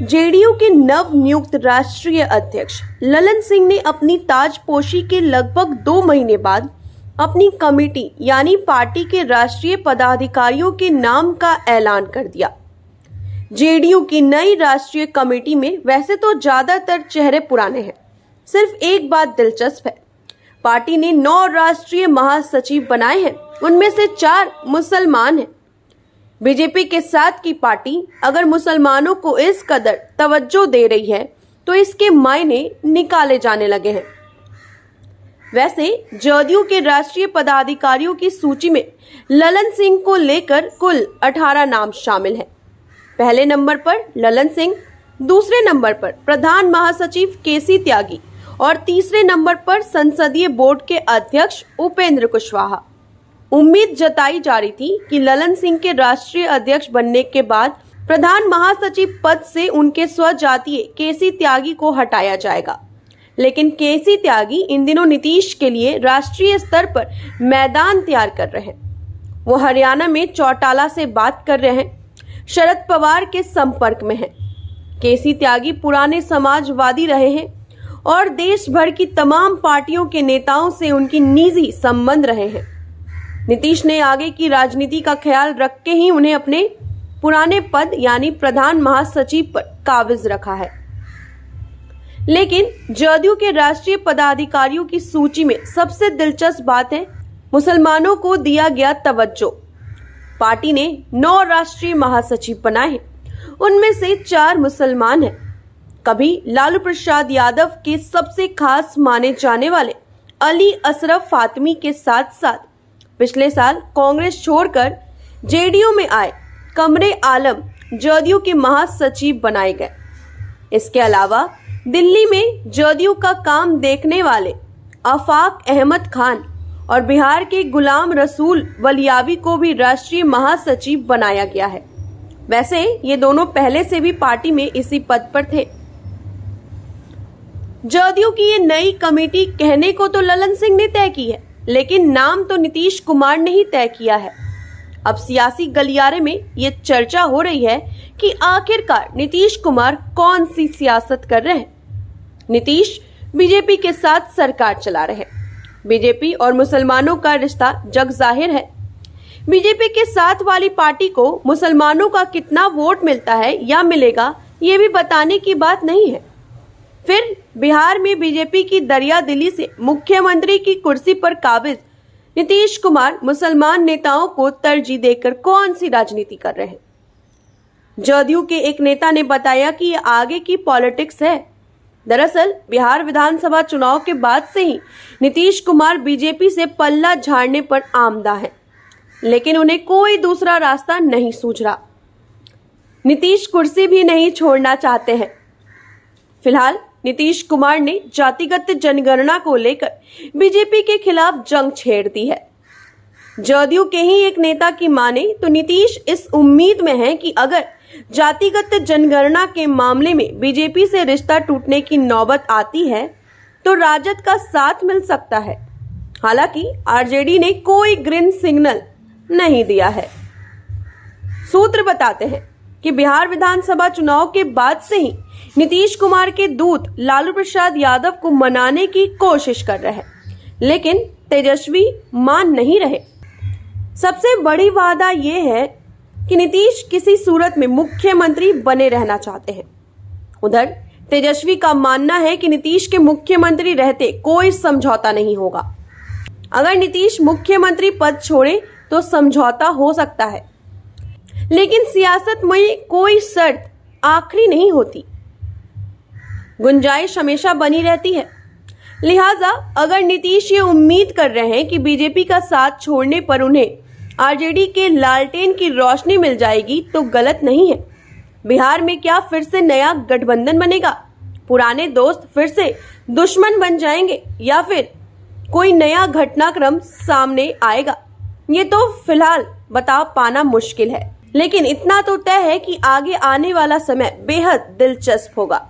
JDU के नव नियुक्त राष्ट्रीय अध्यक्ष ललन सिंह ने अपनी ताजपोशी के लगभग 2 महीने बाद अपनी कमेटी यानी पार्टी के राष्ट्रीय पदाधिकारियों के नाम का ऐलान कर दिया। जेडीयू की नई राष्ट्रीय कमेटी में वैसे तो ज्यादातर चेहरे पुराने हैं, सिर्फ एक बात दिलचस्प है, पार्टी ने 9 राष्ट्रीय महासचिव बनाए हैं, उनमें से 4 मुसलमान हैं। बीजेपी के साथ की पार्टी अगर मुसलमानों को इस कदर तवज्जो दे रही है तो इसके मायने निकाले जाने लगे हैं। वैसे जदयू के राष्ट्रीय पदाधिकारियों की सूची में ललन सिंह को लेकर कुल 18 नाम शामिल हैं। पहले नंबर पर ललन सिंह, दूसरे नंबर पर प्रधान महासचिव केसी त्यागी और तीसरे नंबर पर संसदीय बोर्ड के अध्यक्ष उपेंद्र कुशवाहा। उम्मीद जताई जा रही थी कि ललन सिंह के राष्ट्रीय अध्यक्ष बनने के बाद प्रधान महासचिव पद से उनके स्वजातीय केसी त्यागी को हटाया जाएगा, लेकिन केसी त्यागी इन दिनों नीतीश के लिए राष्ट्रीय स्तर पर मैदान तैयार कर रहे हैं। वो हरियाणा में चौटाला से बात कर रहे हैं, शरद पवार के संपर्क में हैं। केसी त्यागी पुराने समाजवादी रहे हैं और देश भर की तमाम पार्टियों के नेताओं से उनकी निजी संबंध रहे हैं। नीतीश ने आगे की राजनीति का ख्याल रख के ही उन्हें अपने पुराने पद यानी प्रधान महासचिव पर काबिज रखा है। लेकिन जदयू के राष्ट्रीय पदाधिकारियों की सूची में सबसे दिलचस्प बात है मुसलमानों को दिया गया तवज्जो। पार्टी ने 9 राष्ट्रीय महासचिव बनाए हैं, उनमें से 4 मुसलमान हैं। कभी लालू प्रसाद यादव के सबसे खास माने जाने वाले अली असरफ फातमी के साथ साथ पिछले साल कांग्रेस छोड़कर जेडीयू में आए कमरे आलम जदयू के महासचिव बनाए गए। इसके अलावा दिल्ली में जदयू का काम देखने वाले आफाक अहमद खान और बिहार के गुलाम रसूल वलियावी को भी राष्ट्रीय महासचिव बनाया गया है। वैसे ये दोनों पहले से भी पार्टी में इसी पद पर थे। जदयू की ये नई कमेटी कहने को तो ललन सिंह ने तय की है, लेकिन नाम तो नीतीश कुमार ने ही तय किया है। अब सियासी गलियारे में ये चर्चा हो रही है कि आखिरकार नीतीश कुमार कौन सी सियासत कर रहे हैं। नीतीश बीजेपी के साथ सरकार चला रहे हैं। बीजेपी और मुसलमानों का रिश्ता जग जाहिर है। बीजेपी के साथ वाली पार्टी को मुसलमानों का कितना वोट मिलता है या मिलेगा, ये भी बताने की बात नहीं है। फिर बिहार में बीजेपी की दरियादिली से मुख्यमंत्री की कुर्सी पर काबिज नीतीश कुमार मुसलमान नेताओं को तरजीह देकर कौन सी राजनीति कर रहे हैं। जदयू के एक नेता ने बताया कि ये आगे की पॉलिटिक्स है। दरअसल बिहार विधानसभा चुनाव के बाद से ही नीतीश कुमार बीजेपी से पल्ला झाड़ने पर आमदा है, लेकिन उन्हें कोई दूसरा रास्ता नहीं सूझ रहा। नीतीश कुर्सी भी नहीं छोड़ना चाहते हैं। फिलहाल नीतीश कुमार ने जातिगत जनगणना को लेकर बीजेपी के खिलाफ जंग छेड़ दी है। जदयू के ही एक नेता की माने तो नीतीश इस उम्मीद में हैं कि अगर जातिगत जनगणना के मामले में बीजेपी से रिश्ता टूटने की नौबत आती है तो राजद का साथ मिल सकता है। हालांकि आरजेडी ने कोई ग्रीन सिग्नल नहीं दिया है। सूत्र बताते हैं कि बिहार विधानसभा चुनाव के बाद से ही नीतीश कुमार के दूत लालू प्रसाद यादव को मनाने की कोशिश कर रहे हैं, लेकिन तेजस्वी मान नहीं रहे। सबसे बड़ी वादा यह है कि नीतीश किसी सूरत में मुख्यमंत्री बने रहना चाहते हैं। उधर तेजस्वी का मानना है कि नीतीश के मुख्यमंत्री रहते कोई समझौता नहीं होगा। अगर नीतीश मुख्यमंत्री पद छोड़े तो समझौता हो सकता है, लेकिन सियासत में कोई शर्त आखिरी नहीं होती, गुंजाइश हमेशा बनी रहती है। लिहाजा अगर नीतीश ये उम्मीद कर रहे हैं कि बीजेपी का साथ छोड़ने पर उन्हें आरजेडी के लालटेन की रोशनी मिल जाएगी तो गलत नहीं है। बिहार में क्या फिर से नया गठबंधन बनेगा? पुराने दोस्त फिर से दुश्मन बन जाएंगे या फिर कोई नया घटनाक्रम सामने आएगा? ये तो फिलहाल बता पाना मुश्किल है, लेकिन इतना तो तय है कि आगे आने वाला समय बेहद दिलचस्प होगा।